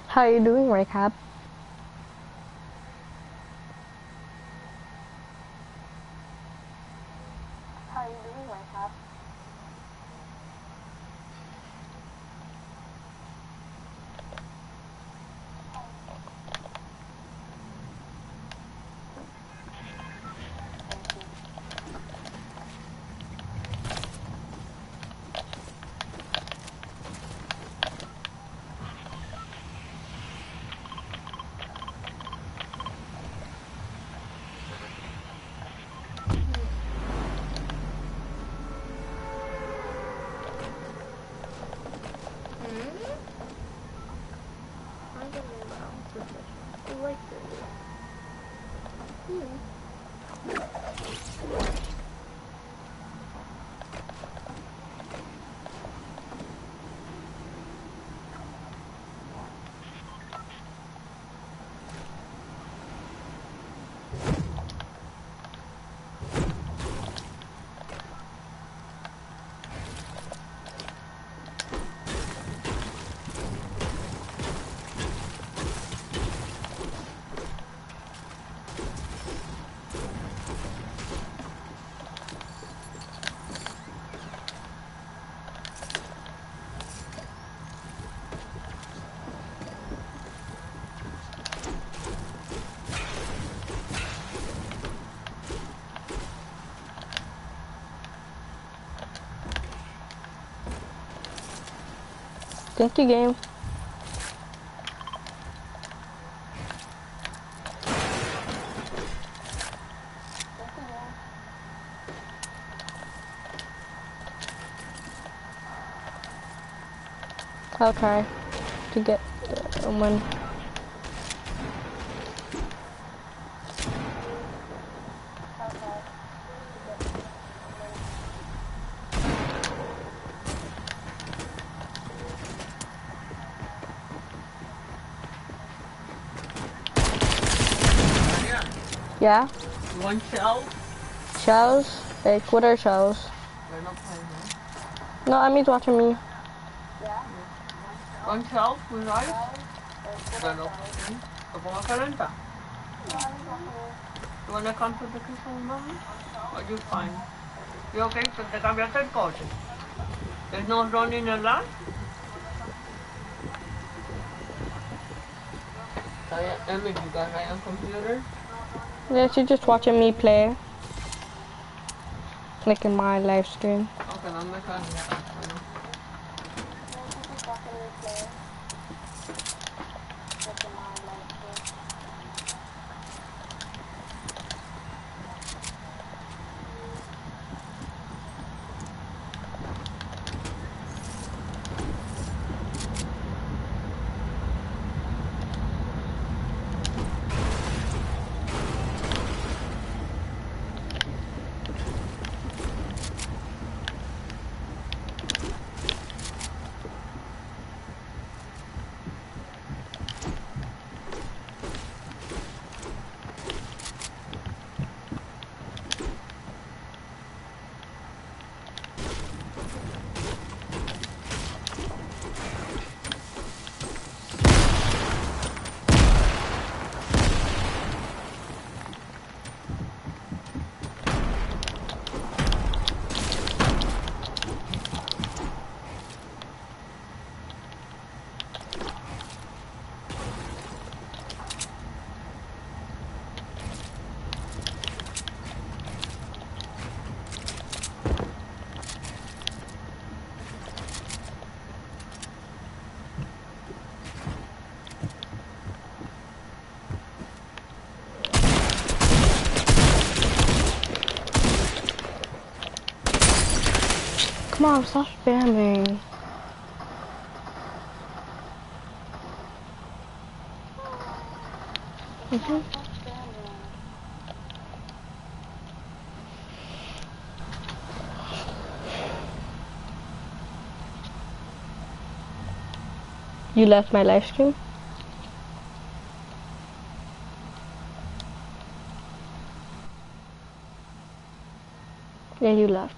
How are you doing, Recap? How are you doing, Recap? Thank you, game. I'll try to get a win. Yeah? You want shells? Shells? Like, what are shells? They're not playing No, I mean watching me. Want shells with rice? They're not playing. ¿Lo pongo calenta? You want to come to the kitchen, mommy? Or you fine? You okay? So te cambiaste el coche. There's no running a lot? Emily, you got right on computer? Yeah, she's just watching me play. Like in my live stream. Okay, I'm making that. Mom, stop spamming. Mhm. You left my live stream? Yeah, you left.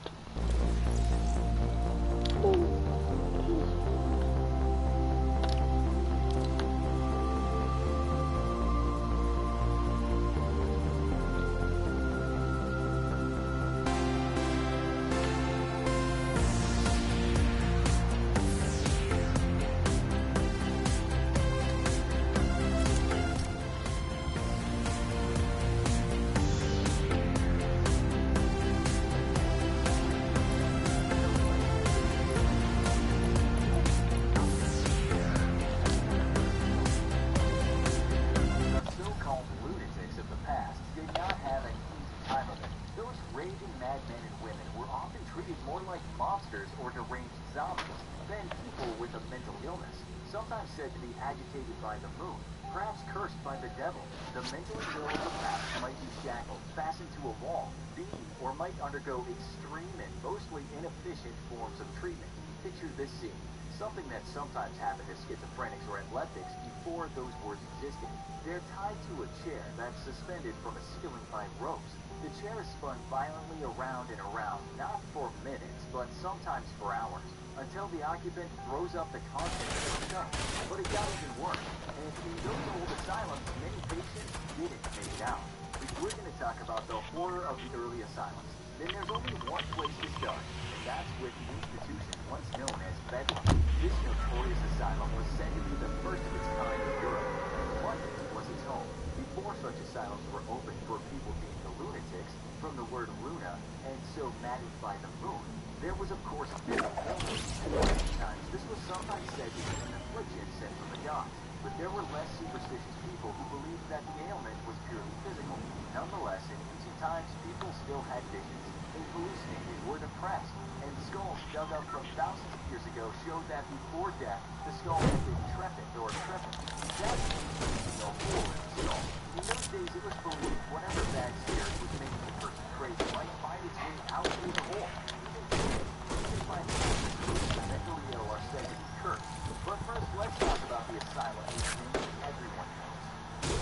So-called lunatics of the past did not have an easy time of it. Those raving madmen and women were often treated more like monsters or deranged zombies than people with a mental illness, sometimes said to be agitated by the moon, perhaps cursed by the devil. The mentally ill of the past might be shackled, fastened to a wall, beaten, or might undergo extreme and mostly inefficient forms of treatment. Picture this scene. Something that sometimes happened to schizophrenics or epileptics before those words existed. They're tied to a chair that's suspended from a ceiling by ropes. The chair is spun violently around and around, not for minutes, but sometimes for hours, until the occupant throws up the contents of the show. But it got even worse, and in those old asylums, many patients didn't make it out. If we're going to talk about the horror of the early asylums, then there's only one place to start, and that's with the institution once known as Bedlam. This notorious asylum was said to be the first of its kind in Europe, and London was its home. Before such asylums were opened for people deemed lunatics, from the word luna, and so maddened by the moon, there was of course mental illness, and many times this was sometimes said to be an affliction sent from the gods. But there were less superstitious people who believed that the ailment was purely physical. Nonetheless, in ancient times, people still had visions, they hallucinated, were depressed, and skulls dug up from thousands of years ago showed that before death, the skull had been trepid or tripled. That means no hole in the skull. In those days, it was believed whatever bad spirit was making the person crazy might find its way out through the hole. Even today, you can find the mentally ill are said to be cursed. But first, let's talk about the asylum whose name everyone knows.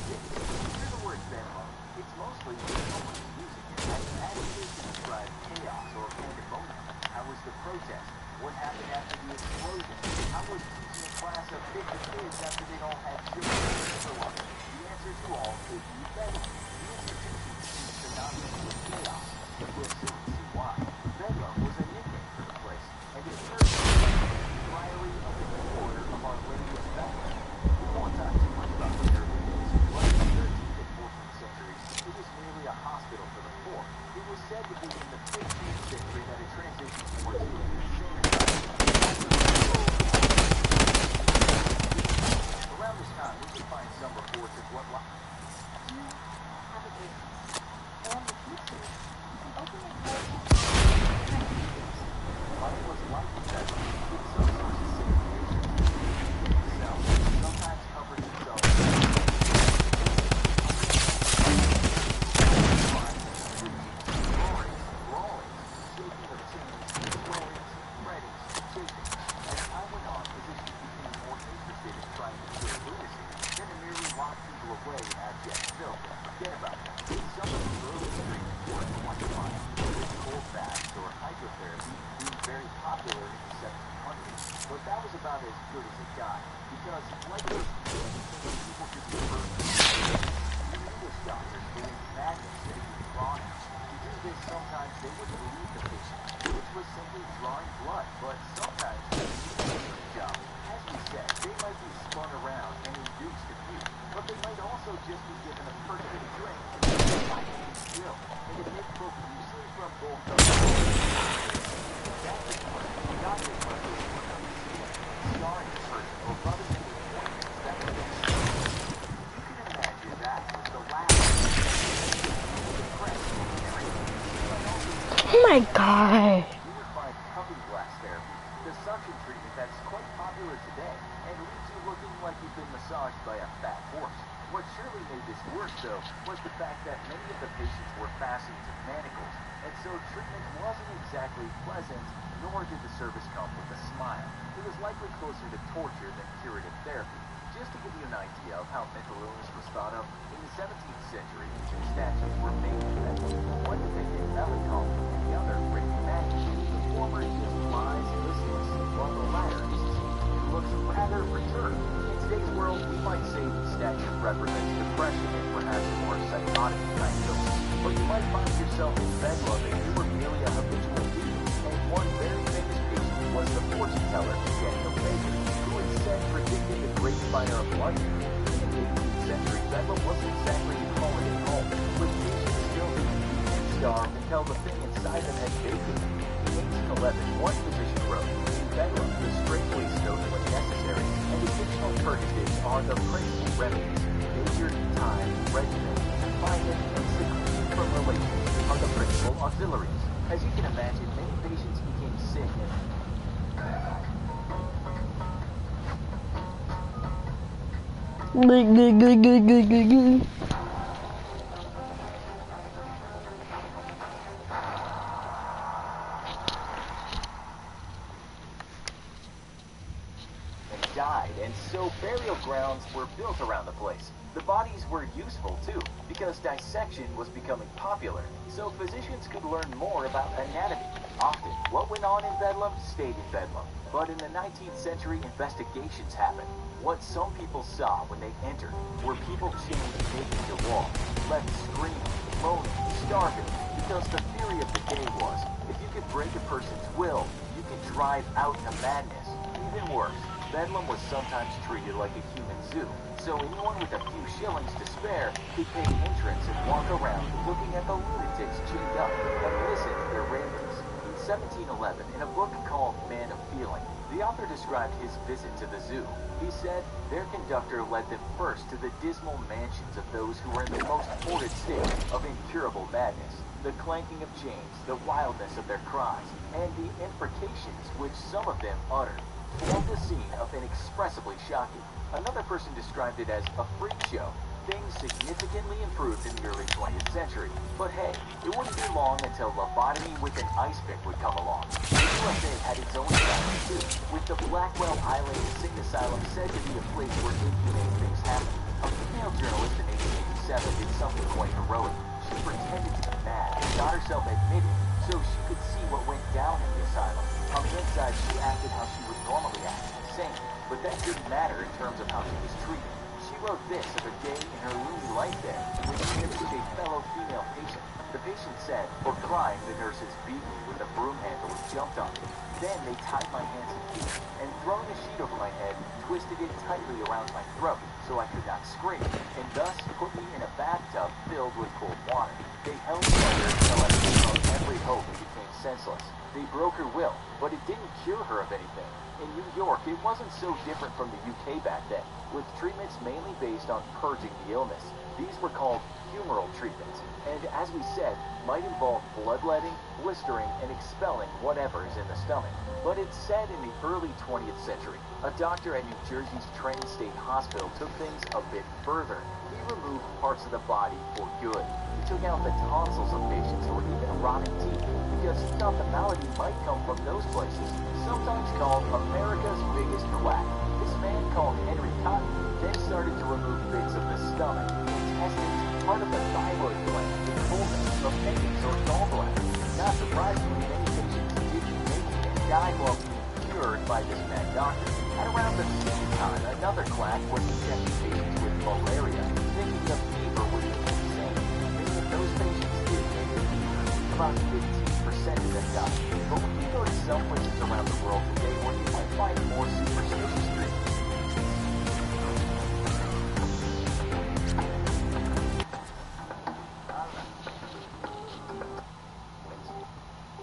Hear the word bedlam. It's mostly someone's using it as an adjective to describe chaos or pandemonium. How was the protest? What happened after the explosion? How was teaching a class of 50 kids after they'd all had children? So the answer to all could be bedlam. The institution seems synonymous with chaos, and we'll soon see why. Bedlam was a nickname for the place, and it served as the Priory of the New Order of Our Lady of Bethlehem. We won't talk too much about the early days, but in the 13th and 14th centuries, it was merely a hospital for the poor. It was said to be in the 15th century that it transitioned towards being an insane asylum. Around this time, we can find some reports of what life was like in Bedlam, with some sources saying patients themselves sometimes covered themselves in roaring, brawling, shaking of chains, groanings, frettings, shaking. As time went on, physicians became more interested in trying to cure lunacy than to merely lock people away in abject filth and forget about them. Some of the early treatments were quite fine, with cold baths or hydrotherapy being very popular in the 1700s. But that was about as good as it got, because like those people could be hurt. The English doctors believed madness that it was drawn out. To do this, sometimes they would relieve the patient, which was simply drawing blood, but sometimes they did the job. As we said, they might be spun around and induced to puke, but they might also just be given a permanent drink and be still, and emit profusely from both of them. That's the point. Doctors must have worked on the ceiling, scarring the person or rubbing them with ointments that would then sting. You can imagine that was the last Oh my god. you would find puppy glass the suction treatment that's quite popular today and leaves you looking like you've been massaged by a fat horse. What surely made this worse, though, was the fact that many of the patients were fastened to manacles, and so treatment wasn't exactly pleasant, nor did the service come with a smile. It was likely closer to torture than curative therapy. Just to give you an idea of how mental illness was thought of, in the 17th century, two statues were made in Bedlam. One depicted melancholy, and the other written madness. The former just lies listless, while the latter is cheap and looks rather perturbed. In today's world, we might say the statue represents depression and perhaps a more psychotic kind of illness. But you might find yourself in Bedlam if you were merely a habitual thief, and one very famous patient was the fortune teller Daniel Baker, who instead predicted the Great Fire of London. In the 18th century, Bedlam wasn't exactly a holiday home, with patients still being beaten and starved until the thing inside them had vacated. In 1811, one physician wrote, "In Bedlam, the straitwaistcoat when necessary, and additional purgatives are the principal remedies. Danger, time, regimen, confinement, and seclusion from relations are the principal auxiliaries." As you can imagine, many patients became sick and died, and so burial grounds were built around the place. The bodies were useful too, because dissection was becoming popular, so physicians could learn more about anatomy. Often, what went on in Bedlam stayed in Bedlam. But in the 19th century, investigations happened. What some people saw when they entered were people chained naked to walls, left screaming, moaning, starving, because the theory of the day was, if you could break a person's will, you could drive out the madness. Even worse, Bedlam was sometimes treated like a human zoo, so anyone with a few shillings to spare could pay entrance and walk around looking at the lunatics chained up and listen to their ravings. In 1711, in a book called Man of Feeling, the author described his visit to the zoo. He said their conductor led them first to the dismal mansions of those who were in the most horrid state of incurable madness. The clanking of chains, the wildness of their cries, and the imprecations which some of them uttered formed a scene of inexpressibly shocking. Another person described it as a freak show. Things significantly improved in the early 20th century. But hey, it wouldn't be long until lobotomy with an ice pick would come along. The USA had its own asylum too, with the Blackwell Island Insane Asylum said to be a place where inhumane things happen. A female journalist in 1887 did something quite heroic. She pretended to be mad and got herself admitted so she could see what went down in the asylum. On the inside, she acted how she would normally act, sane, but that didn't matter in terms of how she was treated. She wrote this of a day in her loony life there, when she interviewed a fellow female patient. The patient said, for crying, the nurses beat me with a broom handle and jumped on me. Then they tied my hands and feet, and throwing a sheet over my head, twisted it tightly around my throat so I could not scream, and thus put me in a bathtub filled with cold water. They held me under until I gave up every hope and became senseless. They broke her will, but it didn't cure her of anything. In New York, it wasn't so different from the UK back then, with treatments mainly based on purging the illness. These were called humoral treatments, and as we said, might involve bloodletting, blistering, and expelling whatever is in the stomach. But it's said in the early 20th century, a doctor at New Jersey's Trenton State Hospital took things a bit further. He removed parts of the body for good. He took out the tonsils of patients or even rotting teeth, because he thought the malady might come from those places, sometimes called America's biggest quack. This man, called Henry Cotton, then started to remove bits of the stomach, intestines, part of the thyroid gland, the colon, appendix, or gallbladder. Not surprisingly, many patients didn't make it and died while being cured by this mad doctor. At around the same time, another quack was injecting patients with malaria, thinking the fever would be insane. Many of those patients did make it. About 15% of them died. But when you go to some places around the world today where you might find more superstitious treatments,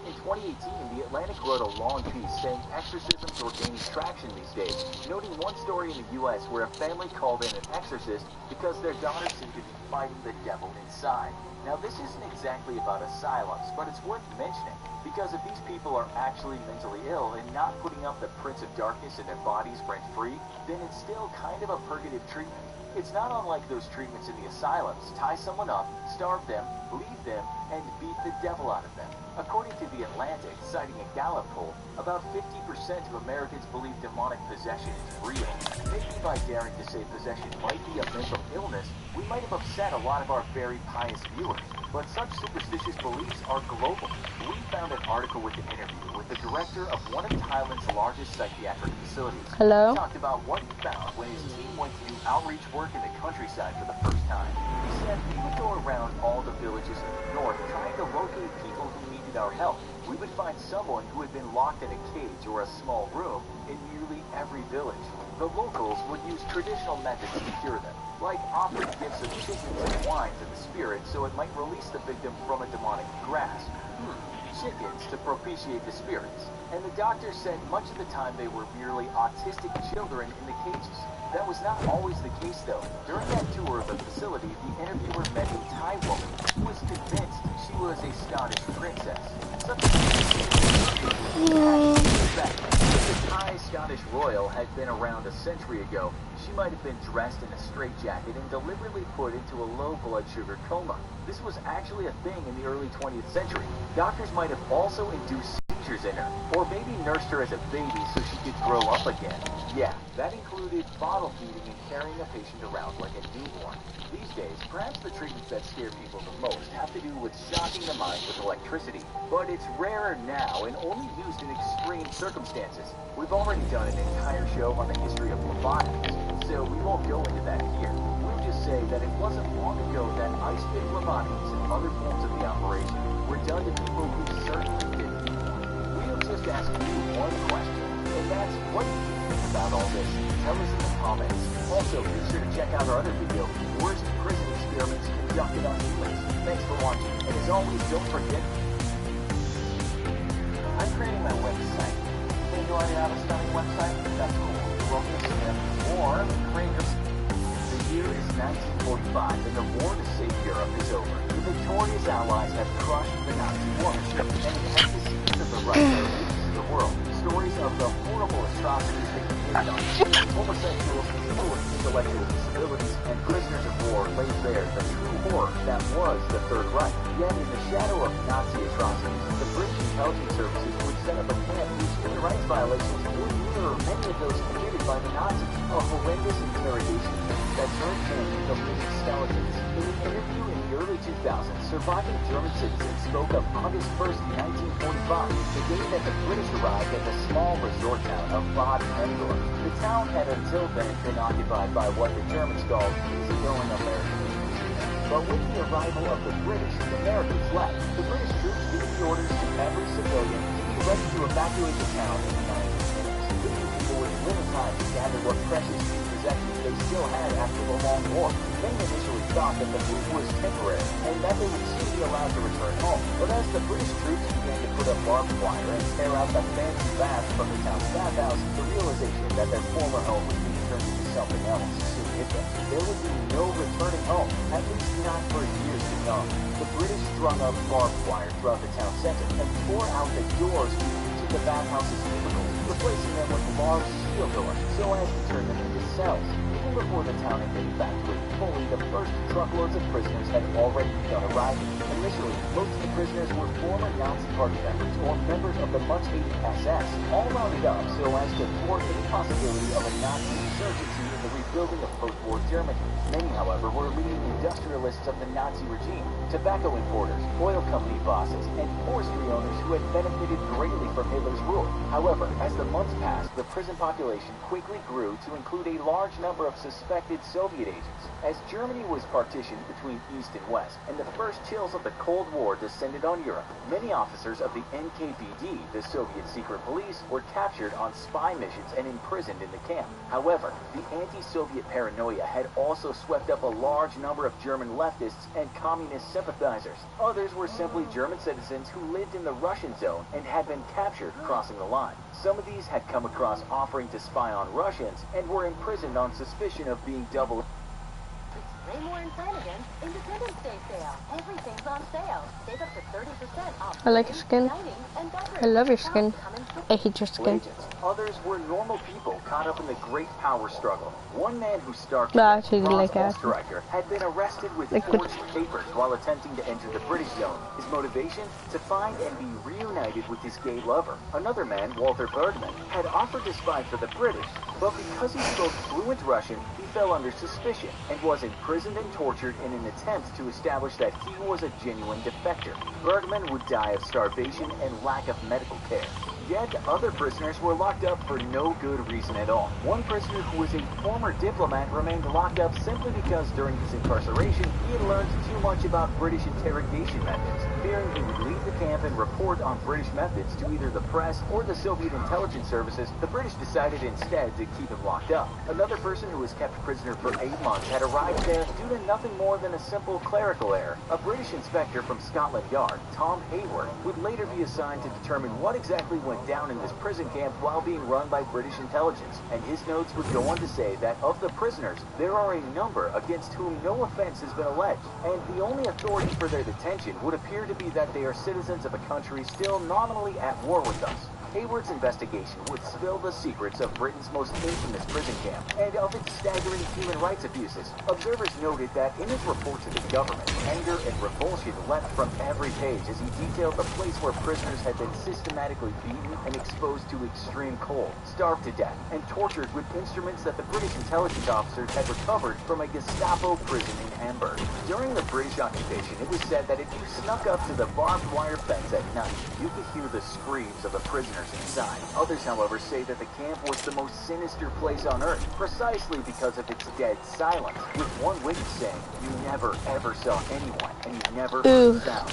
in 2018, The Atlantic wrote a long piece saying exorcisms are gaining traction these days, noting one story in the U.S. where a family called in an exorcist because their daughter seemed to be fighting the devil inside. Now, this isn't exactly about asylums, but it's worth mentioning, because if these people are actually mentally ill and not putting up the Prince of Darkness in their bodies rent-free, then it's still kind of a purgative treatment. It's not unlike those treatments in the asylums. Tie someone up, starve them, leave them, and beat the devil out of them. According to The Atlantic, citing a Gallup poll, about 50% of Americans believe demonic possession is real. Maybe by daring to say possession might be a mental illness, we might have upset a lot of our very pious viewers. But such superstitious beliefs are global. We found an article with an interview with the director of one of Thailand's largest psychiatric facilities. Hello? He talked about what he found when his team went to do outreach work in the countryside for the first time. He said we would go around all the villages in the north trying to locate people who needed our help. We would find someone who had been locked in a cage or a small room in nearly every village. The locals would use traditional methods to cure them, like offering gifts of chickens and wine to the spirit so it might release the victim from a demonic grasp. Chickens to propitiate the spirits. And the doctor said much of the time they were merely autistic children in the cages. That was not always the case, though. During that tour of the facility, the interviewer met a Thai woman who was convinced she was a Scottish princess. Such a if the Thai Scottish royal had been around a century ago, she might have been dressed in a straitjacket and deliberately put into a low blood sugar coma. This was actually a thing in the early 20th century. Doctors might have also induced seizures in her, or maybe nursed her as a baby so she could grow up again. Yeah, that included bottle feeding and carrying a patient around like a newborn. These days, perhaps the treatments that scare people the most have to do with shocking the mind with electricity. But it's rarer now and only used in extreme circumstances. We've already done an entire show on the history of lobotomies, so we won't go into that here. We'll just say that it wasn't long ago that ice pick lobotomies and other forms of the operation were done to people who certainly didn't. We'll just ask you one question, and that's what do you think about all this? Tell us in the comments. Also, be sure to check out our other video, Worst Prison Experiments Conducted on Humans. Thanks for watching, and as always, don't forget, I'm creating my website. Think you already have a stunning website? That's cool. Well, or create your... The year is 1945, and the war to save Europe is over. The victorious Allies have crushed the Nazi warship, and it has the secrets of the Russian to the world. Stories of the horrible atrocities they committed on homosexuals, people with intellectual disabilities, and prisoners of war lay bare the true horror that was the Third Reich. Yet in the shadow of Nazi atrocities, the British intelligence services would set up a camp whose human rights violations would mirror many of those committed by the Nazis. A horrendous interrogation that turned champions of living skeletons. In an interview in the early 2000s, surviving German citizens spoke of August 1st, 1945, the day that the British arrived at the small resort town of Bad Endorf. The town had until then been occupied by what the Germans called easygoing Americans. But with the arrival of the British, the Americans left. The British troops gave the orders to every civilian to be ready to evacuate the town in 90 minutes, leaving people with little time to gather what precious possessions they still had after the long war. Many initially thought that the move was temporary and that they would soon be allowed to return home. But as the British troops began to put up barbed wire and tear out the fancy baths from the town's bathhouse, the realization that their former home was being turned into something else soon hit them. There would be no returning home, at least not for years to come. The British strung up barbed wire throughout the town center and tore out the doors leading to the bathhouse's cubicles, replacing them with large steel doors so as to turn them into cells. Even before the town had been evacuated fully, the first truckloads of prisoners had already begun arriving. Initially, most of the prisoners were former Nazi Party members or members of the much-hated SS, all rounded up so as to thwart any possibility of a Nazi insurgency in the rebuilding of post-war Germany. Many, however, were leading industrialists of the Nazi regime, tobacco importers, oil company bosses, and forestry owners who had benefited greatly from Hitler's rule. However, as the months passed, the prison population quickly grew to include a large number of suspected Soviet agents. As Germany was partitioned between East and West, and the first chills of the Cold War descended on Europe, many officers of the NKVD, the Soviet secret police, were captured on spy missions and imprisoned in the camp. However, the anti-Soviet paranoia had also swept up a large number of German leftists and communist sympathizers. Others were simply German citizens who lived in the Russian zone and had been captured crossing the line. Some of these had come across offering to spy on Russians and were imprisoned on suspicion of being double more in Flanagan's Independence Day sale. Everything's on sale. Save up to 30% off. I like your skin. Dining and beverage. I love your skin. I hate your skin. Legends. Others were normal people caught up in the great power struggle. One man who starved No, to I death, actually Franz like acid. Osterreicher, had been arrested with Like the- forged papers while attempting to enter the British zone. His motivation? To find and be reunited with his gay lover. Another man, Walter Bergman, had offered to spy for the British, but because he spoke fluent Russian, he fell under suspicion and was imprisoned and tortured in an attempt to establish that he was a genuine defector. Bergman would die of starvation and lack of medical care. Yet other prisoners were locked up for no good reason at all. One prisoner who was a former diplomat remained locked up simply because during his incarceration he had learned too much about British interrogation methods. Fearing he would leave the camp and report on British methods to either the press or the Soviet intelligence services, the British decided instead to keep him locked up. Another person who was kept prisoner for 8 months had arrived there due to nothing more than a simple clerical error. A British inspector from Scotland Yard, Tom Hayward, would later be assigned to determine what exactly went down in this prison camp while being run by British intelligence, and his notes would go on to say that of the prisoners, there are a number against whom no offense has been alleged, and the only authority for their detention would appear to be that they are citizens of a country still nominally at war with us. Hayward's investigation would spill the secrets of Britain's most infamous prison camp and of its staggering human rights abuses. Observers noted that in his report to the government, anger and revulsion leapt from every page as he detailed the place where prisoners had been systematically beaten and exposed to extreme cold, starved to death, and tortured with instruments that the British intelligence officers had recovered from a Gestapo prison in Hamburg. During the British occupation, it was said that if you snuck up to the barbed wire fence at night, you could hear the screams of the prisoners inside. Others, however, say that the camp was the most sinister place on earth, precisely because of its dead silence, with one witness saying, "You never ever saw anyone, and you never heard sound."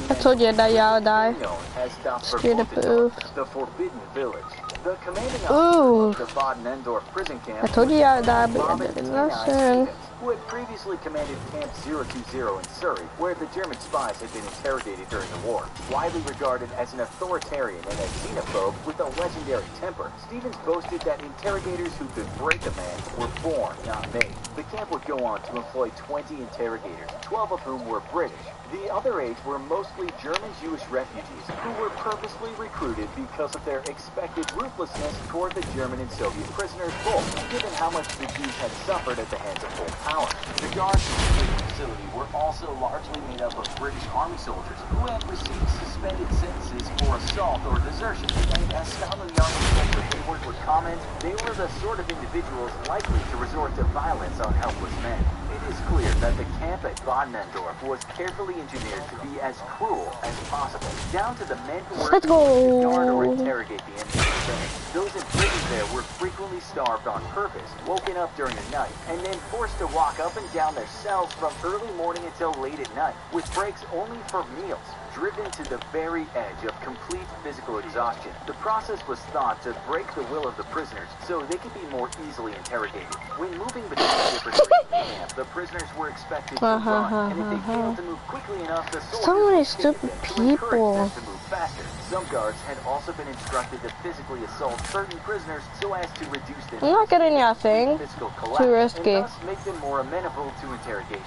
I told you that y'all die. Known as the Scared of poop. the Forbidden Village. The commanding Ooh. officer of the Baden-Endorf prison camp I told you y'all die, but I Robert didn't T.I. listen. Stevens, who had previously commanded Camp 020 in Surrey, where the German spies had been interrogated during the war. Widely regarded as an authoritarian and a xenophobe with a legendary temper, Stevens boasted that interrogators who could break a man were born, not made. The camp would go on to employ 20 interrogators, 12 of whom were British. The other 8 were mostly German Jewish refugees who were purposely recruited because of their expected ruthlessness toward the German and Soviet prisoners both, given how much the Jews had suffered at the hands of full power. The guards in the prison facility were also largely made up of British Army soldiers who had received suspended sentences for assault or desertion, and as Scotland Yard Inspector Hayward would comment, they were the sort of individuals likely to resort to violence on helpless men. It is clear that the camp at Baden-Endorf was carefully engineered to be as cruel as possible, down to the men who were Let's go. to guard or interrogate the inmates. Those imprisoned there were frequently starved on purpose, woken up during the night, and then forced to walk up and down their cells from early morning until late at night, with breaks only for meals. Driven to the very edge of complete physical exhaustion, the process was thought to break the will of the prisoners so they could be more easily interrogated. When moving between different areas of the camp, the prisoners were expected to run, and if they failed to move quickly enough, the soldiers So many would stupid them to encourage people. them to move faster. Some guards had also been instructed to physically assault certain prisoners so as to reduce their I'm not getting your thing. physical Too collapse risky. and thus make them more amenable to interrogation.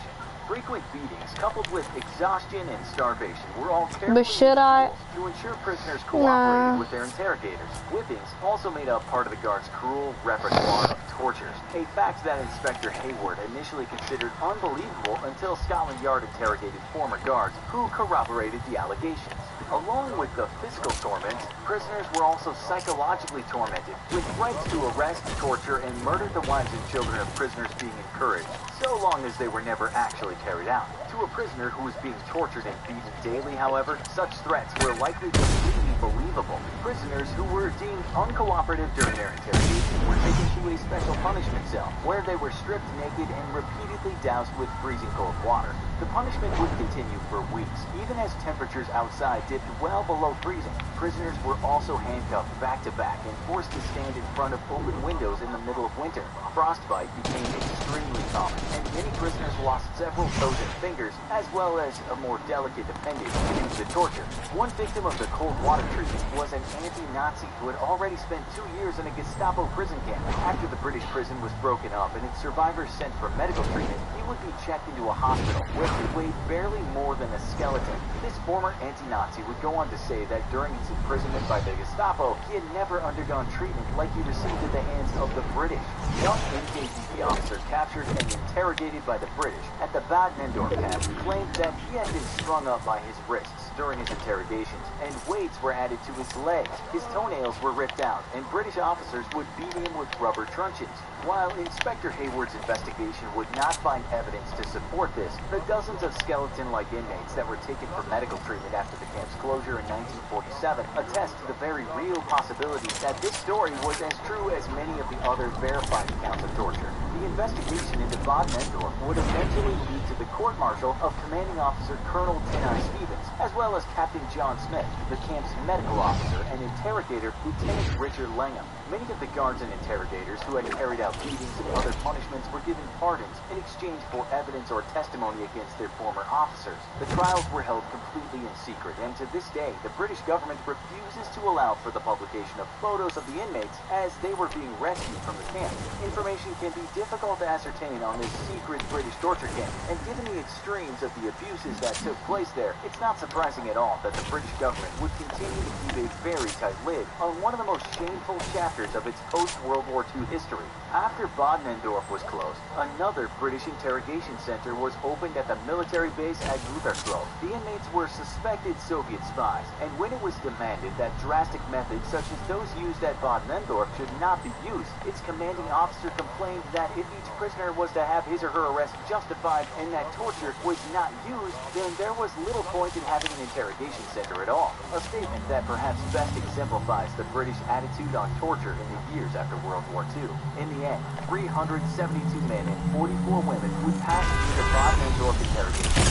Frequent beatings, coupled with exhaustion and starvation, were all carefully But should I? used to ensure prisoners cooperated Nah. with their interrogators. Whippings also made up part of the guards' cruel repertoire of tortures, a fact that Inspector Hayward initially considered unbelievable until Scotland Yard interrogated former guards who corroborated the allegations. Along with the physical torments, prisoners were also psychologically tormented, with threats to arrest, torture, and murder the wives and children of prisoners being encouraged, so long as they were never actually carried out. To a prisoner who was being tortured and beaten daily, however, such threats were likely completely believable. Prisoners who were deemed uncooperative during their interrogation were taken to a special punishment cell, where they were stripped naked and repeatedly doused with freezing cold water. The punishment would continue for weeks, even as temperatures outside dipped well below freezing. Prisoners were also handcuffed back to back and forced to stand in front of open windows in the middle of winter. Frostbite became extremely common, and many prisoners lost several toes and fingers, as well as a more delicate appendage due to the torture. One victim of the cold water treatment was an anti-Nazi who had already spent 2 years in a Gestapo prison camp. After the British prison was broken up and its survivors sent for medical treatment, he would be checked into a hospital where he weighed barely more than a skeleton. This former anti-Nazi would go on to say that during his imprisonment by the Gestapo, he had never undergone treatment like he received at the hands of the British. One NKVD officer captured and interrogated by the British at the Bad Nendorf camp claimed that he had been strung up by his wrists during his interrogations, and weights were added to his legs. His toenails were ripped out, and British officers would beat him with rubber truncheons. While Inspector Hayward's investigation would not find evidence to support this, the dozens of skeleton-like inmates that were taken for medical treatment after the camp's closure in 1947 attest to the very real possibility that this story was as true as many of the other verified accounts of torture. The investigation into Bad Nendorf would eventually lead to the court-martial of Commanding Officer Colonel Tenai Stevens, as well as Captain John Smith, the camp's medical officer, and interrogator Lieutenant Richard Langham. Many of the guards and interrogators who had carried out beatings and other punishments were given pardons in exchange for evidence or testimony against their former officers. The trials were held completely in secret, and to this day, the British government refuses to allow for the publication of photos of the inmates as they were being rescued from the camp. Information can be difficult to ascertain on this secret British torture camp, and given the extremes of the abuses that took place there, it's not surprising at all that the British government would continue to keep a very tight lid on one of the most shameful chapters of its post-World War II history. After Bad Nendorf was closed, another British interrogation center was opened at the military base at Gütersloh. The inmates were suspected Soviet spies, and when it was demanded that drastic methods such as those used at Bad Nendorf should not be used, its commanding officer complained that if each prisoner was to have his or her arrest justified and that torture was not used, then there was little point in having an interrogation center at all. A statement that perhaps best exemplifies the British attitude on torture in the years after World War II. In the end, 372 men and 44 women would pass through the Bad Nendorf interrogation,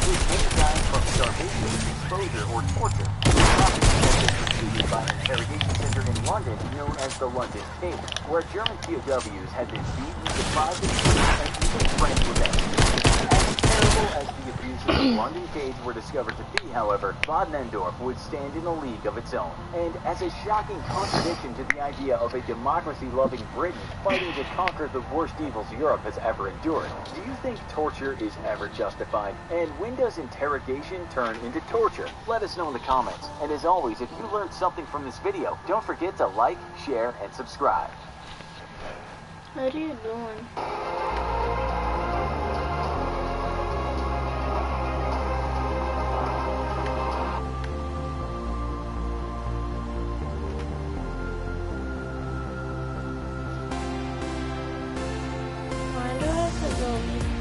with many dying from starvation, exposure, or torture. Preceded by an interrogation center in London known as the London Cage, where German POWs had been beaten, deprived of food, and even framed with execution. As terrible as the abuses of London Cage were discovered to be, however, Bad Nendorf would stand in a league of its own. And as a shocking contradiction to the idea of a democracy-loving Britain fighting to conquer the worst evils Europe has ever endured, do you think torture is ever justified? And when does interrogation turn into torture? Let us know in the comments. And as always, if you learned something from this video, don't forget to like, share, and subscribe. What are you doing? Why do I have to go behind?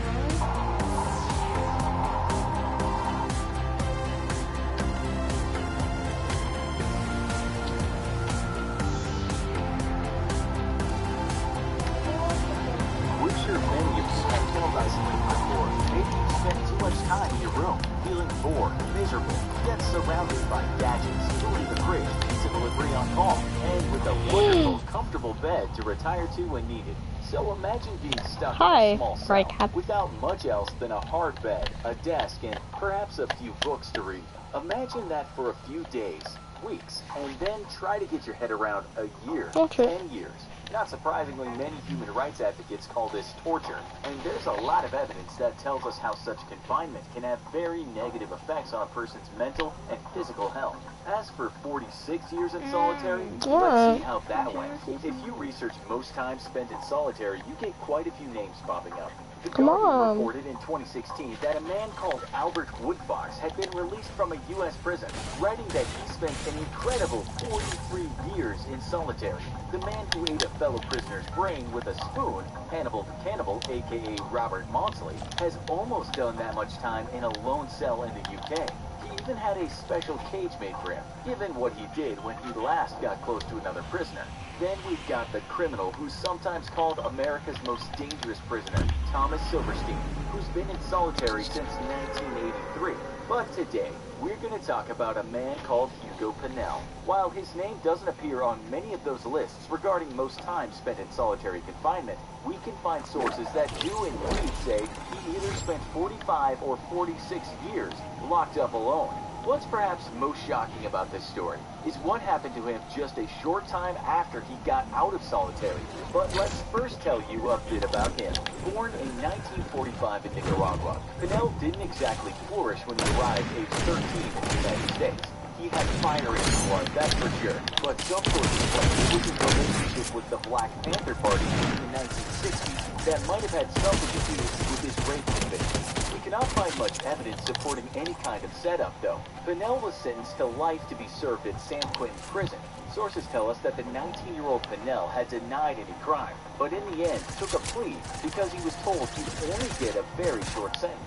We're sure many of you have felt isolated before. Maybe you spent too much time in your room, feeling bored, miserable, yet surrounded by gadgets, food in the fridge, pizza delivery on call, and with a wonderful, comfortable bed to retire to when needed. So imagine being stuck in a small cell without much else than a hard bed, a desk, and perhaps a few books to read. Imagine that for a few days, weeks, and then try to get your head around a year, 10 years. Not surprisingly, many human rights advocates call this torture, and there's a lot of evidence that tells us how such confinement can have very negative effects on a person's mental and physical health. As for 46 years in solitary, let's see how that went. If you research most time spent in solitary, you get quite a few names popping up. The Guardian reported in 2016 that a man called Albert Woodfox had been released from a U.S. prison, writing that he spent an incredible 43 years in solitary. The man who ate a fellow prisoner's brain with a spoon, Hannibal the Cannibal, aka Robert Maudsley, has almost done that much time in a lone cell in the UK. He even had a special cage made for him, given what he did when he last got close to another prisoner. Then we've got the criminal who's sometimes called America's most dangerous prisoner, Thomas Silverstein, who's been in solitary since 1983. But today, we're going to talk about a man called Hugo Pinel. While his name doesn't appear on many of those lists regarding most time spent in solitary confinement, we can find sources that do indeed say he either spent 45 or 46 years locked up alone. What's perhaps most shocking about this story is what happened to him just a short time after he got out of solitary. But let's first tell you a bit about him. Born in 1945 in Nicaragua, Pinel didn't exactly flourish when he arrived age 13 in the United States. He had fire in his blood, that's for sure. But some sources claim it was his relationship with the Black Panther Party in the 1960s that might have had something to do with his rape conviction. We cannot find much evidence supporting any kind of setup, though. Pinel was sentenced to life to be served at San Quentin Prison. Sources tell us that the 19-year-old Pinel had denied any crime, but in the end took a plea because he was told he'd only get a very short sentence.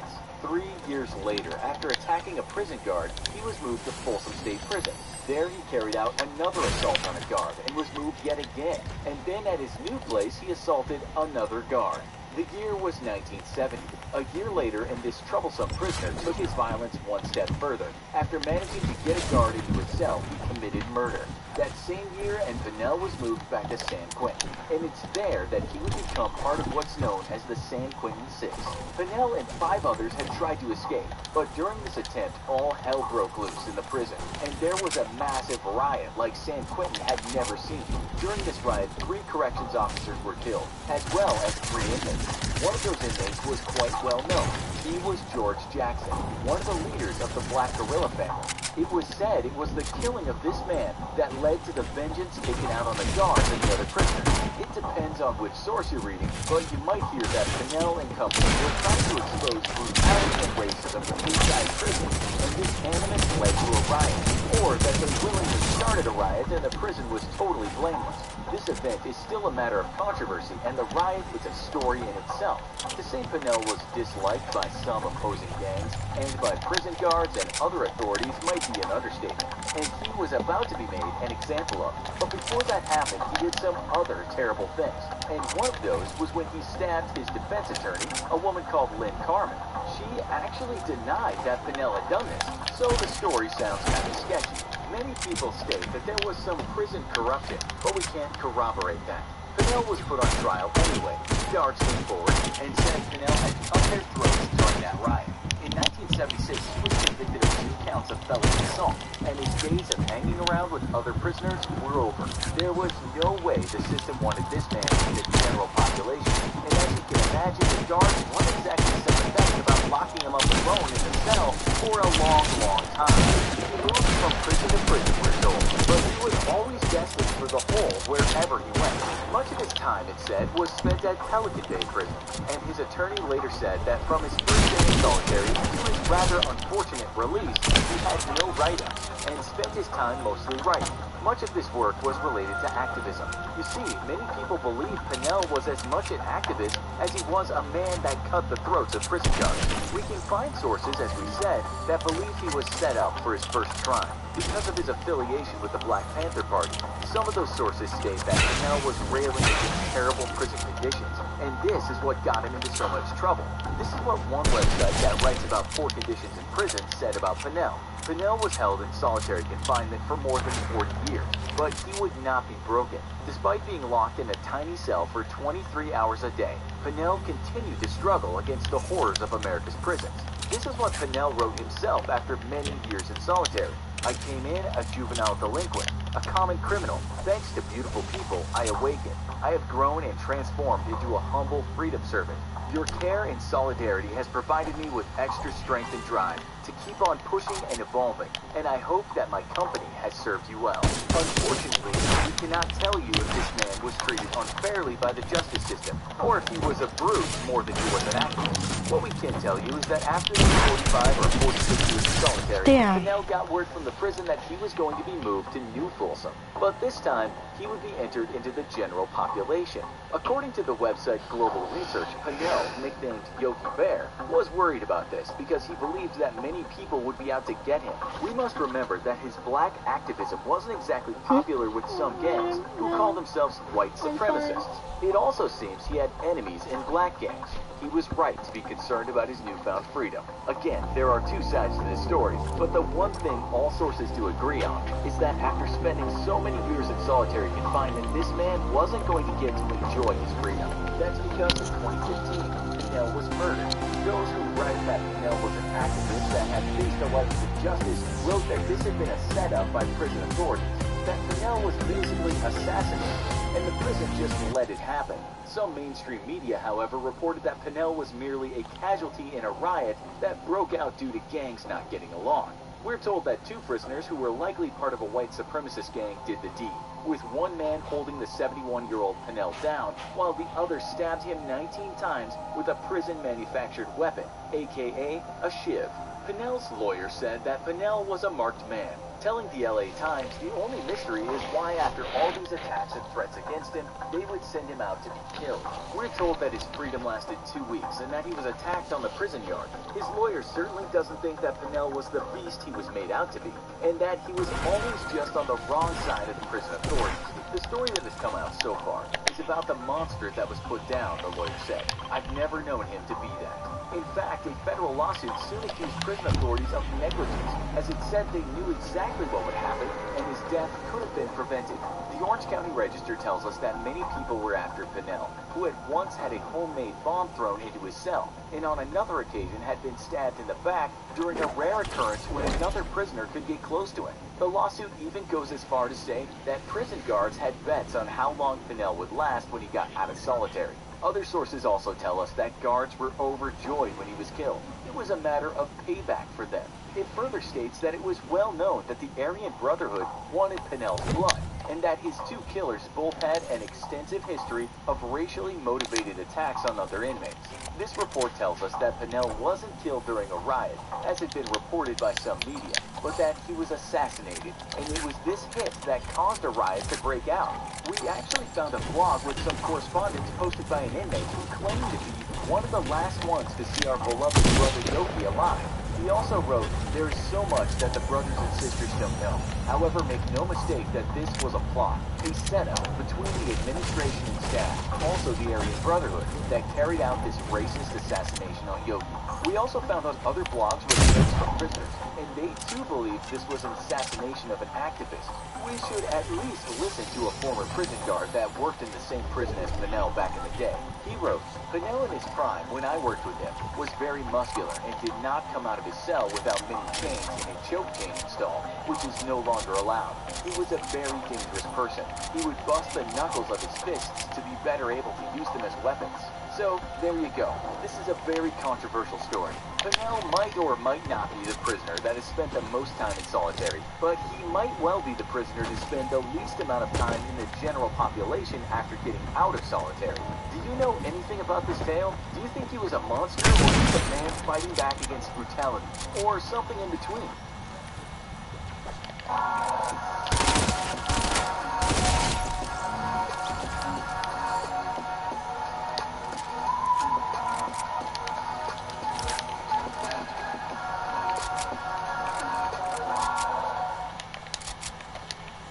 3 years later, after attacking a prison guard, he was moved to Folsom State Prison. There he carried out another assault on a guard and was moved yet again. And then at his new place, he assaulted another guard. The year was 1970. A year later, and this troublesome prisoner took his violence one step further. After managing to get a guard into his cell, he committed murder. That same year, and Pinel was moved back to San Quentin, and it's there that he would become part of what's known as the San Quentin Six. Pinel and 5 others had tried to escape, but during this attempt, all hell broke loose in the prison, and there was a massive riot like San Quentin had never seen. During this riot, 3 corrections officers were killed, as well as 3 inmates. One of those inmates was quite well known. He was George Jackson, one of the leaders of the Black Guerrilla family. It was said it was the killing of this man that led to the vengeance taken out on the guards and the other prisoners. It depends on which source you're reading, but you might hear that Pinel and company were trying to expose brutality and racism inside prison, and this animus led to a riot, or that they willingly started a riot and the prison was totally blameless. This event is still a matter of controversy, and the riot is a story in itself. To say Pinel was disliked by some opposing gangs and by prison guards and other authorities might be an understatement, and he was about to be made an example of. But before that happened, he did some other terrible things, and one of those was when he stabbed his defense attorney, a woman called Lynn Carmen. She actually denied that Pinel had done this, so the story sounds kind of sketchy. Many people state that there was some prison corruption, but we can't corroborate that. Pinel was put on trial anyway. Guards came forward and said Pinel had cut their throats during that riot. In 1976, he was convicted of 2 counts of felony assault, and his days of hanging around with other prisoners were over. There was no way the system wanted this man in the general population, and as you can imagine, the guards weren't exactly sympathetic about locking him up alone in the cell for a long, long time. He moved from prison to prison, we're told, but he was always destined for the hole wherever he went. Much of his time, it said, was spent at Pelican Bay Prison, and his attorney later said that from his first day in solitary to his rather unfortunate release, he had no write-ups and spent his time mostly writing. Much of this work was related to activism. You see, many people believe Pinel was as much an activist as he was a man that cut the throats of prison guards. We can find sources, as we said, that believe he was set up for his first crime because of his affiliation with the Black Panther Party. Some of those sources state that Pinel was railing against terrible prison conditions, and this is what got him into so much trouble. This is what one website that writes about poor conditions in prison said about Pinel. Pinel was held in solitary confinement for more than 40 years, but he would not be broken. Despite being locked in a tiny cell for 23 hours a day, Pinel continued to struggle against the horrors of America's prisons. This is what Pinel wrote himself after many years in solitary. I came in a juvenile delinquent, a common criminal. Thanks to beautiful people, I awakened. I have grown and transformed into a humble freedom servant. Your care and solidarity has provided me with extra strength and drive to keep on pushing and evolving, and I hope that my company has served you well. Unfortunately, we cannot tell you if this man was treated unfairly by the justice system, or if he was a brute more than he was an activist. What we can tell you is that after the 45 or 46 years of solitary, Pinel got word from the prison that he was going to be moved to New Folsom, but this time, he would be entered into the general population. According to the website Global Research, Pinel, nicknamed Yogi Bear, was worried about this because he believed that many people would be out to get him. We must remember that his black activism wasn't exactly popular with some gangs who call themselves white supremacists. It also seems he had enemies in black gangs. He was right to be concerned about his newfound freedom. Again, there are 2 sides to this story, but the one thing all sources do agree on is that after spending so many years in solitary confinement, this man wasn't going to get to enjoy his freedom. That's because in 2015, Pinnell was murdered. Those who write that Pinnell was an activist that had faced a life of justice wrote that this had been a setup by prison authorities, that Pinnell was basically assassinated, and the prison just let it happen. Some mainstream media, however, reported that Pinnell was merely a casualty in a riot that broke out due to gangs not getting along. We're told that 2 prisoners who were likely part of a white supremacist gang did the deed, with one man holding the 71-year-old Pinnell down, while the other stabbed him 19 times with a prison-manufactured weapon, aka a shiv. Pinnell's lawyer said that Pinnell was a marked man, telling the LA Times the only mystery is why after all these attacks and threats against him, they would send him out to be killed. We're told that his freedom lasted 2 weeks and that he was attacked on the prison yard. His lawyer certainly doesn't think that Pinnell was the beast he was made out to be, and that he was always just on the wrong side of the prison authorities. The story that has come out so far is about the monster that was put down, the lawyer said. I've never known him to be that. In fact, a federal lawsuit soon accused prison authorities of negligence, as it said they knew exactly what would happen, and his death could have been prevented. The Orange County Register tells us that many people were after Pinnell, who had once had a homemade bomb thrown into his cell, and on another occasion had been stabbed in the back during a rare occurrence when another prisoner could get close to him. The lawsuit even goes as far to say that prison guards had bets on how long Pinnell would last when he got out of solitary. Other sources also tell us that guards were overjoyed when he was killed. It was a matter of payback for them. It further states that it was well known that the Aryan Brotherhood wanted Pinnell's blood, and that his 2 killers both had an extensive history of racially motivated attacks on other inmates. This report tells us that Pinnell wasn't killed during a riot, as had been reported by some media, but that he was assassinated, and it was this hit that caused a riot to break out. We actually found a blog with some correspondence posted by an inmate who claimed to be one of the last ones to see our beloved brother Yoki alive. He also wrote, "There is so much that the brothers and sisters don't know. However, make no mistake that this was a plot, a setup between the administration and staff, also the Aryan Brotherhood, that carried out this racist assassination on Yogi." We also found on other blogs with names from prisoners, and they too believe this was an assassination of an activist. We should at least listen to a former prison guard that worked in the same prison as Pinnell back in the day. He wrote, "Pinnell in his prime, when I worked with him, was very muscular and did not come out of his cell without many chains and a choke chain installed, which is no longer allowed. He was a very dangerous person. He would bust the knuckles of his fists to be better able to use them as weapons." So, there you go. This is a very controversial story. Pinnell might or might not be the prisoner that has spent the most time in solitary, but he might well be the prisoner to spend the least amount of time in the general population after getting out of solitary. Do you know anything about this tale? Do you think he was a monster or just a man fighting back against brutality? Or something in between?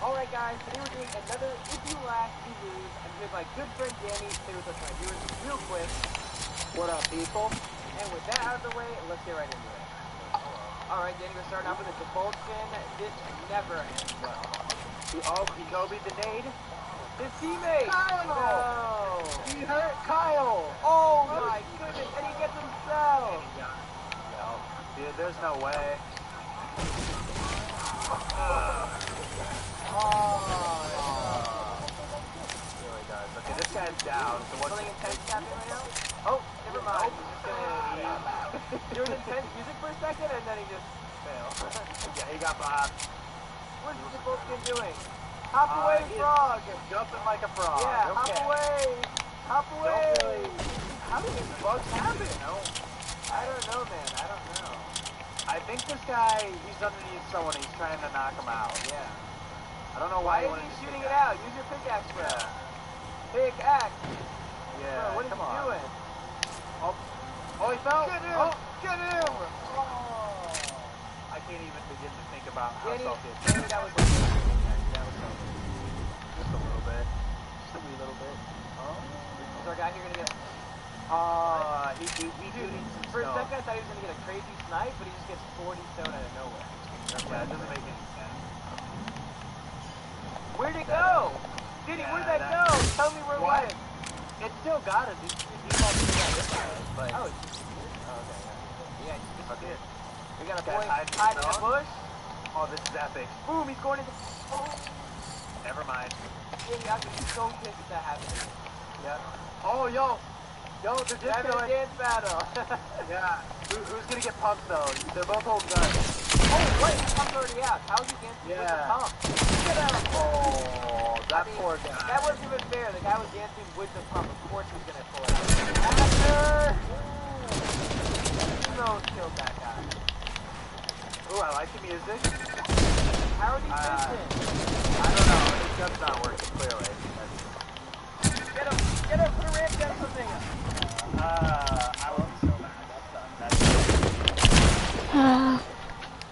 Alright guys, today we're doing another If You Laugh, You Lose. I'm with my good friend Danny, stay with us right here real quick. What up, people? And with that out of the way, let's get right into it. Alright, Danny, we're starting off with a divulsion. This never ends well. He go beat the nade. His teammate! Kyle! No! He hurt Kyle! Oh my goodness, and he gets himself! No, dude, there's no way. Really does. Okay, this guy's down. So what's something intense happening right now? Oh, never mind. There was intense music for a second, and then he just failed. Yeah, he got bopped. What is the Volkskin doing? Hop away, frog! Jumping like a frog. Yeah, okay. Hop away! Hop away! How do these bugs happen? I don't know, man. I don't know. I think this guy, he's underneath someone. He's trying to knock him out. Yeah. I don't know why is he shooting it out? Use your pickaxe, bro. Yeah. Pickaxe. Yeah. Bro, what is he doing? Oh, he fell. Get him! Oh, get him! Oh. I can't even begin to think about how salty it is. Danny, that was salty. Just a little bit. Just a wee little bit. Oh. Is our guy here gonna get? He for a second I thought he was gonna get a crazy snipe, but he just gets 40 stone out of nowhere. Yeah, it doesn't make any sense. Where'd it go? Diddy, where'd that go? Tell me where it went. It still got it. Default still got hit by it, but... Oh, okay. Yeah, he disappeared. We got a boy hiding in the bush. Oh, this is epic. Boom, he's going into... Oh. Never mind. Yeah, he's so pissed at that happening. Yeah. Oh, yo, they're just having a dance battle. Yeah. Who's gonna get pumped though? They're both holding guns. Oh, wait, the pump's already out. How's he dancing with the pump? Get out. Oh, that poor guy. That wasn't even fair. The guy was dancing with the pump. Of course he's gonna pull it out. After. No, killed that guy. Ooh, I like the music. How are these missing? I don't know. His gun's not working clearly. Get him, put a ramp down something. I love it so bad. That's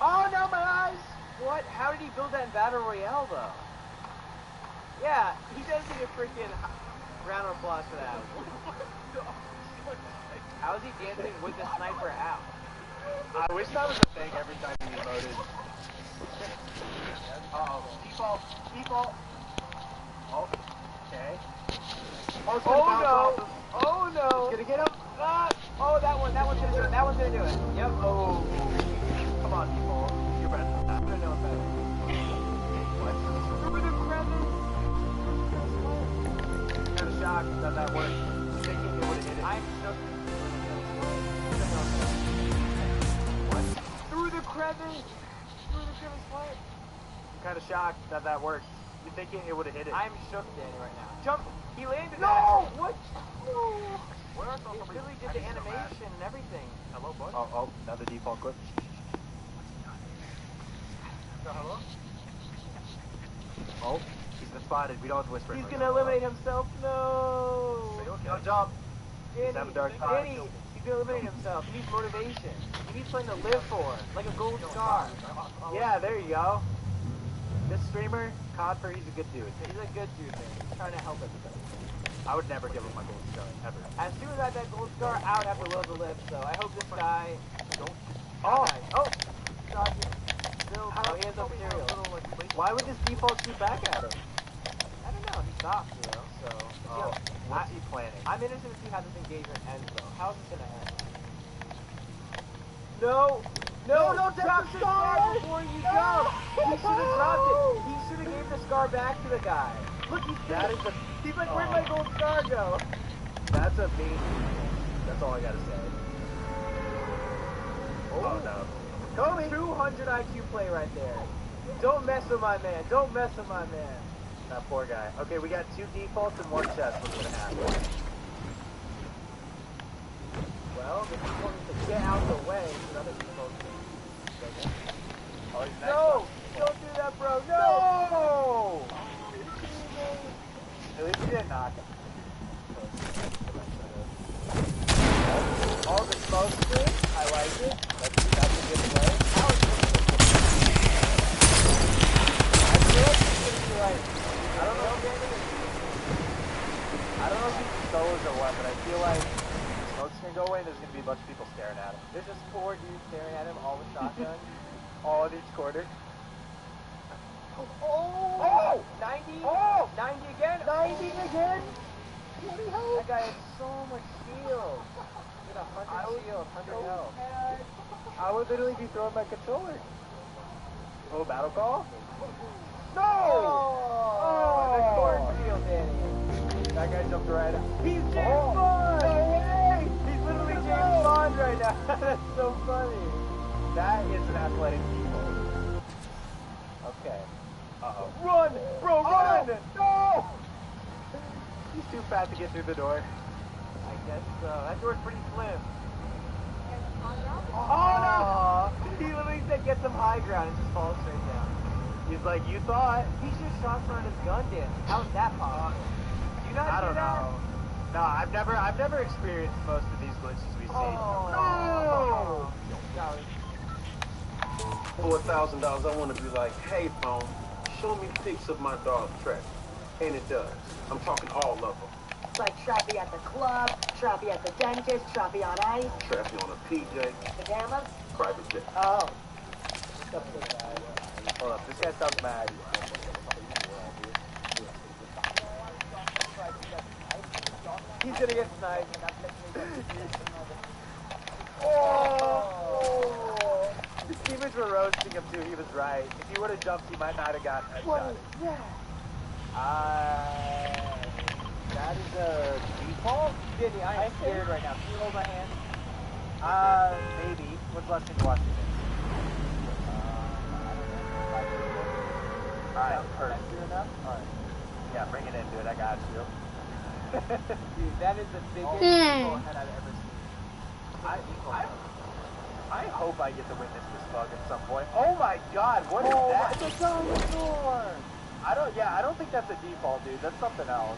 oh no, my eyes! What? How did he build that in Battle Royale though? Yeah, he does need a freaking round of applause for that. How is he dancing with the sniper out? I wish that was a thing every time he emoted. Uh-oh, default. Oh, okay. Oh, no! Oh no! He's gonna get him! Ah! Oh, one's gonna do it. That one's gonna do it. Yep. Oh. Come on, people. You're better than that. I'm gonna know better. What? Through the crevice! Kind of shocked that worked. Thinking it would have hit it. I'm shook. What? Through the crevice! Through the crevice, what? I'm kind of shocked that worked. You're thinking it would have hit it. I'm shook, Danny, right now. Jump! He landed that! What? No! It really did the animation and everything. Hello, bud? Oh, another default clip. So, hello? Oh, he's been spotted. We don't have to whisper. He's gonna eliminate himself. No! No jump. Danny, he's gonna eliminate himself. He needs motivation. He needs something to live for. Like a gold star. Yeah, there you go. This streamer, Codfer, he's a good dude. He's a good dude, man. He's trying to help everybody. I would never give him my gold star, ever. As soon as I had that gold star, I would have the will to live, so I hope this guy... Oh! Oh! He has no material. Why would this default shoot back at him? I don't know, he stopped, so... what's he planning? I'm interested to see how this engagement ends, though. How's this gonna end? No! No, drop the scar before you jump! He should have dropped it. He should have gave the scar back to the guy. Look, he's like, where'd my gold star go? That's a mean. That's all I gotta say. Oh no. Kobe! 200 IQ play right there. Don't mess with my man. Don't mess with my man. That poor guy. Okay, we got 2 defaults and 1 chest. What's gonna happen? Well, this is one to get out the way so other people can. Oh, he's next. No! Don't do that, bro! No! At least he didn't knock him. All the smoke screen. I like it. That's a good play. I feel like he's gonna be like, I don't know if he's solos or what, but I feel like smoke's gonna go away and there's gonna be a bunch of people staring at him. There's just 4 dudes staring at him, all with shotguns, all in each corner. Oh! 90? Oh! 90 again? 90 again? That guy has so much shield. He had 100 shield, 100 health. I would literally be throwing my controller. Oh, battle call? No! Oh! The corn shield, Danny. That guy jumped right out. He's James Bond! No way! He's literally James Bond right now. That's so funny. That is an athletic people. Okay. Uh-oh. Run! Bro, run! No! He's too fat to get through the door. I guess so. That door's pretty slim. Oh no! He literally said get some high ground and just falls straight down. He's like, you thought. He's just shots on his gun dance. How's that possible? Do you know how to do that? I don't know. No, I've never experienced most of these glitches we see. Oh no! For $1,000, I want to be like, hey phone, show me pics of my dog Trap. And it does. I'm talking all of them. It's like Trappy at the club, Trappy at the dentist, Trappy on ice. Trappy on a PJ. Pajamas? Private jet. Oh. Hold up, this guy sounds mad. He's gonna get sniped. Oh! His teammates were roasting him too. He was right. If he would have jumped, he might not have gotten that shot. Yeah. That is a default? Jenny, I am scared right now. Can you hold my hand? Maybe. When's the last time you watched it? Alright, perfect. Enough? Alright. Yeah, bring it in, dude. I got you. Dude, that is the biggest default head I've ever seen. I hope I get to witness this bug at some point. Oh my god, what is that? It's a dinosaur! I don't think that's a default, dude. That's something else.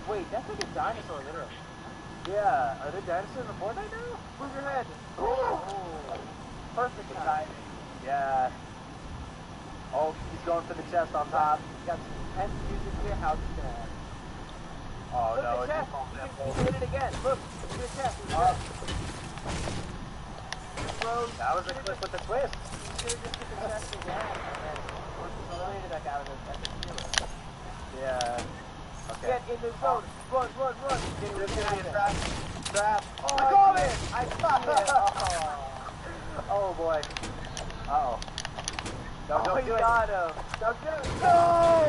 Wait, that's like a dinosaur, literally. Yeah, are there dinosaurs in Fortnite now? Move your head. Oh, perfect timing. Yeah. Oh, he's going for the chest on top. He's got some intense music here. How's he gonna end? Oh look, no, the chest. He hit it again. Look, look at the chest. That was a clip with the twist. He should have just hit the chest again. And that guy was a hero. Yeah. Okay. Get in the zone. Run. Get in the trap. Oh, I got it. I got it. Oh boy. Uh-oh. No, don't do it. Got him. Don't do it. No!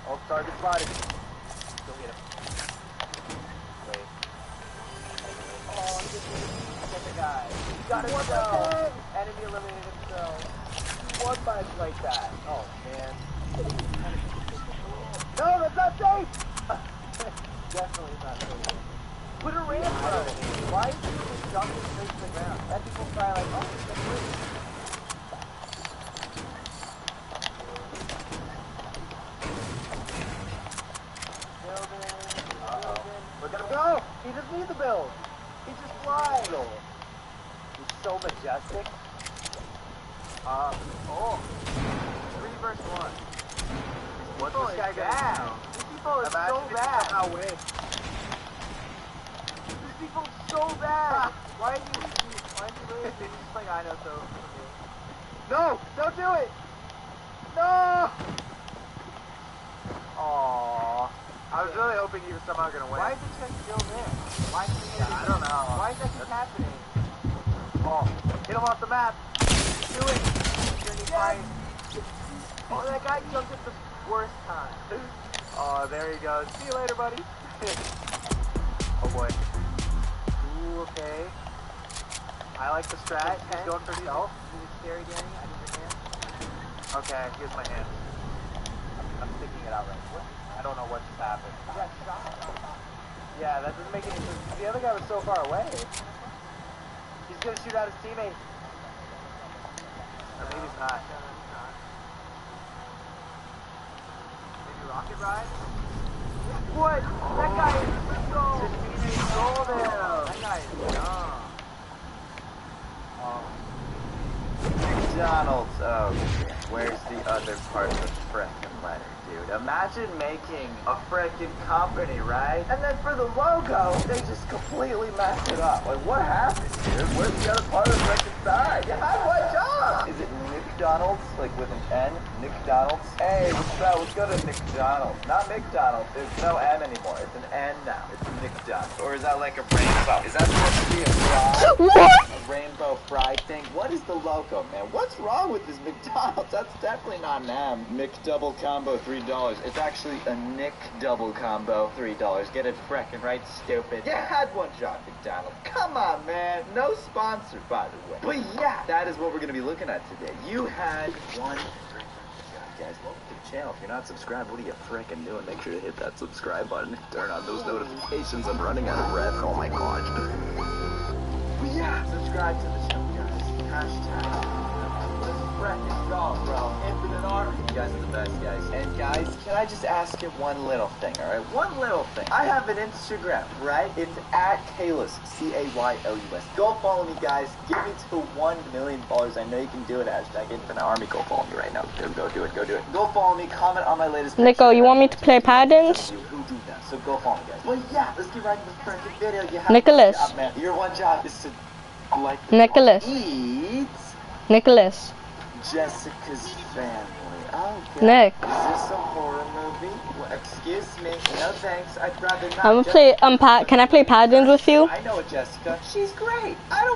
Oh, target spotted. Go get him. Wait. Oh, get the guy. Got himself. Enemy eliminated himself. One bite like that. Oh, man. No, that's not safe! Definitely not safe. Put a ramp on it. Why is he just jumping straight to the ground? That people try like, oh, it's just free. Look at him go! He doesn't need the build. He's just flying. He's so majestic. 3 versus 1. What's this guy gonna do? These people are so bad. These people are so bad. Why are you really just like I know so? No! Don't do it! No! Aww. I was really hoping he was somehow gonna win. Why is the chest still there? Why is he I don't know. Why is that just happening? Oh, hit him off the map. Do it. Yes. Oh, that guy jumped at the worst time. Oh, there he goes. See you later, buddy. Oh boy. Ooh, okay. I like the strat. He's going for stealth. Is it scary, Danny? I need your hand. Okay, here's my hand. I'm sticking it out right now. I don't know what just happened. Yeah, that doesn't make any sense. The other guy was so far away. He's gonna shoot out his teammate. Or maybe he's not. Maybe rocket ride? What? That guy is so golden. That guy is dumb. McDonald's, oh, where's the other part of the frickin' letter, dude? Imagine making a frickin' company, right? And then for the logo, they just completely messed it up. Like, what happened, dude? Where's the other part of the frickin' side? You had one job! Is it McDonald's, like with an N? McDonald's? Hey, what's up? Let's go to McDonald's. Not McDonald's. There's no M anymore. It's an N now. It's McDonald's. Or is that like a rainbow? Is that supposed to be a fry? What? A rainbow fry thing? What is the logo, man? What's wrong with this McDonald's? That's definitely not an M. McDouble combo, $3. It's actually a Nick double combo, $3. Get it frickin' right, stupid. You had one job, McDonald's. Come on, man. No sponsor, by the way. But yeah, that is what we're gonna be looking at today. You had one. Guys, welcome to the channel. If you're not subscribed, what are you frickin' doing? Make sure to hit that subscribe button and turn on those notifications. I'm running out of breath. Oh my god. But yeah, subscribe to the channel, guys. Hashtag. Let's frickin' go, bro. Infinite Army. You guys are the best, guys. And guys, can I just ask you one little thing, alright? One little thing. I have an Instagram, right? It's at Kaylus, C-A-Y-L-U-S. Go follow me, guys. Give me to 1 million followers. I know you can do it. Hashtag Infinite Army. Go follow me right now. Go do it. Go do it. Go follow me. Comment on my latest picture. Nico, you want me to play Paddins? Who do that? So go follow me, guys. Well, yeah, let's get right into the freaking video. You have Nicholas. Job, man. Your one job is to like Nicholas. Eat Nicholas. Jessica's family. Okay. Nick. Is this some horror movie? Well, excuse me. No thanks. I'd rather not. I'm gonna play Pat. Can I play Paladins with you? I know Jessica. She's great. I don't